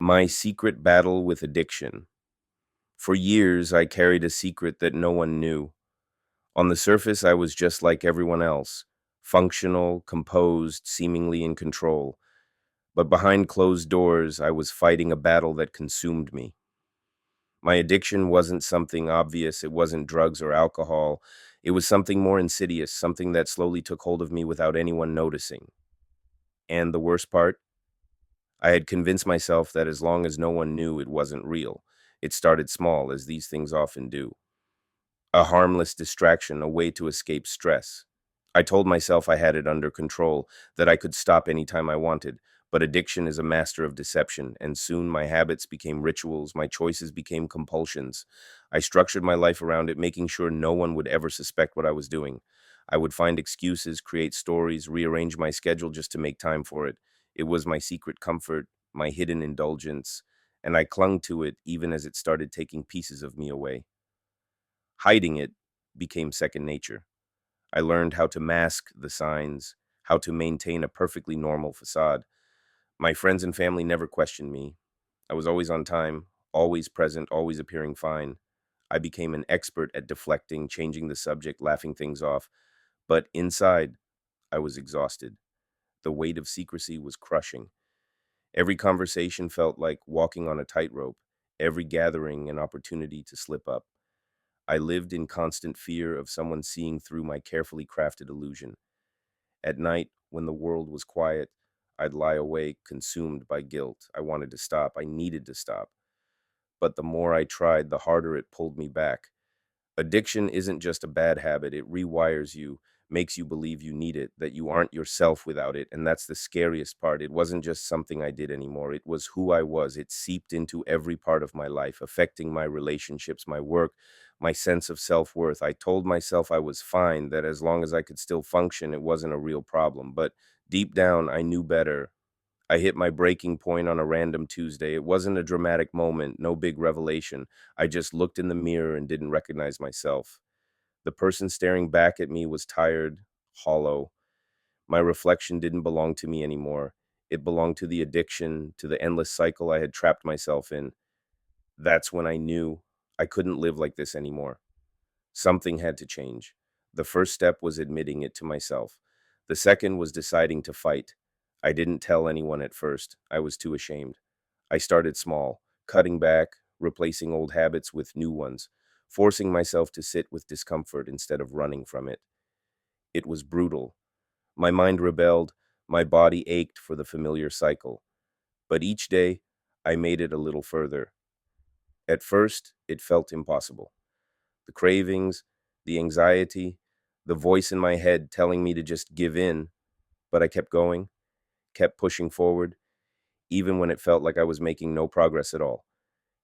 My secret battle with addiction. For years, I carried a secret that no one knew. On the surface, I was just like everyone else, functional, composed, seemingly in control. But behind closed doors, I was fighting a battle that consumed me. My addiction wasn't something obvious, it wasn't drugs or alcohol. It was something more insidious, something that slowly took hold of me without anyone noticing. And the worst part? I had convinced myself that as long as no one knew, it wasn't real. It started small, as these things often do. A harmless distraction, a way to escape stress. I told myself I had it under control, that I could stop anytime I wanted. But addiction is a master of deception, and soon my habits became rituals, my choices became compulsions. I structured my life around it, making sure no one would ever suspect what I was doing. I would find excuses, create stories, rearrange my schedule just to make time for it. It was my secret comfort, my hidden indulgence, and I clung to it even as it started taking pieces of me away. Hiding it became second nature. I learned how to mask the signs, how to maintain a perfectly normal facade. My friends and family never questioned me. I was always on time, always present, always appearing fine. I became an expert at deflecting, changing the subject, laughing things off. But inside, I was exhausted. The weight of secrecy was crushing. Every conversation felt like walking on a tightrope, every gathering an opportunity to slip up. I lived in constant fear of someone seeing through my carefully crafted illusion. At night, when the world was quiet, I'd lie awake, consumed by guilt. I wanted to stop. I needed to stop. But the more I tried, the harder it pulled me back. Addiction isn't just a bad habit, it rewires you, makes you believe you need it, that you aren't yourself without it. And that's the scariest part. It wasn't just something I did anymore, it was who I was. It seeped into every part of my life, affecting my relationships, my work, my sense of self worth. I told myself I was fine, that as long as I could still function, it wasn't a real problem. But deep down, I knew better. I hit my breaking point on a random Tuesday. It wasn't a dramatic moment, no big revelation. I just looked in the mirror and didn't recognize myself. The person staring back at me was tired, hollow. My reflection didn't belong to me anymore. It belonged to the addiction, to the endless cycle I had trapped myself in. That's when I knew I couldn't live like this anymore. Something had to change. The first step was admitting it to myself. The second was deciding to fight. I didn't tell anyone at first. I was too ashamed. I started small, cutting back, replacing old habits with new ones, forcing myself to sit with discomfort instead of running from it. It was brutal. My mind rebelled, my body ached for the familiar cycle. But each day, I made it a little further. At first, it felt impossible. The cravings, the anxiety, the voice in my head telling me to just give in, but I kept going, kept pushing forward, even when it felt like I was making no progress at all.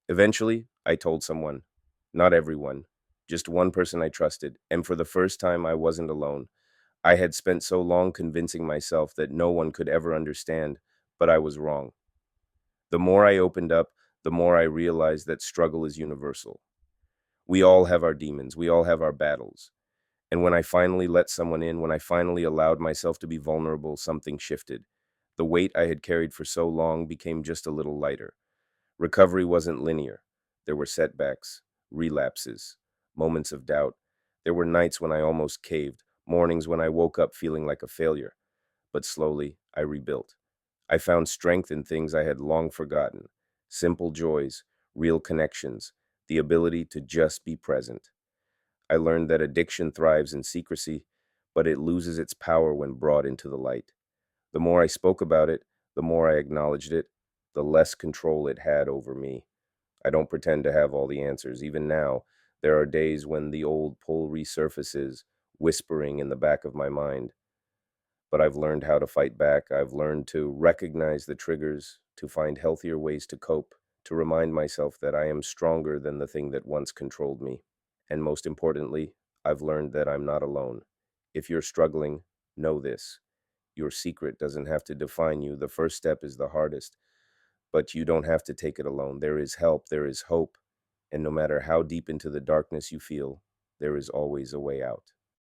Eventually, I told someone, not everyone, just one person I trusted, and for the first time, I wasn't alone. I had spent so long convincing myself that no one could ever understand, but I was wrong. The more I opened up, the more I realized that struggle is universal. We all have our demons, we all have our battles. And when I finally let someone in, when I finally allowed myself to be vulnerable, something shifted. The weight I had carried for so long became just a little lighter. Recovery wasn't linear. There were setbacks, relapses, moments of doubt. There were nights when I almost caved, mornings when I woke up feeling like a failure. But slowly, I rebuilt. I found strength in things I had long forgotten, simple joys, real connections, the ability to just be present. I learned that addiction thrives in secrecy, but it loses its power when brought into the light. The more I spoke about it, the more I acknowledged it, the less control it had over me. I don't pretend to have all the answers. Even now, there are days when the old pull resurfaces, whispering in the back of my mind. But I've learned how to fight back. I've learned to recognize the triggers, to find healthier ways to cope, to remind myself that I am stronger than the thing that once controlled me. And most importantly, I've learned that I'm not alone. If you're struggling, know this. Your secret doesn't have to define you. The first step is the hardest, but you don't have to take it alone. There is help, there is hope, and no matter how deep into the darkness you feel, there is always a way out.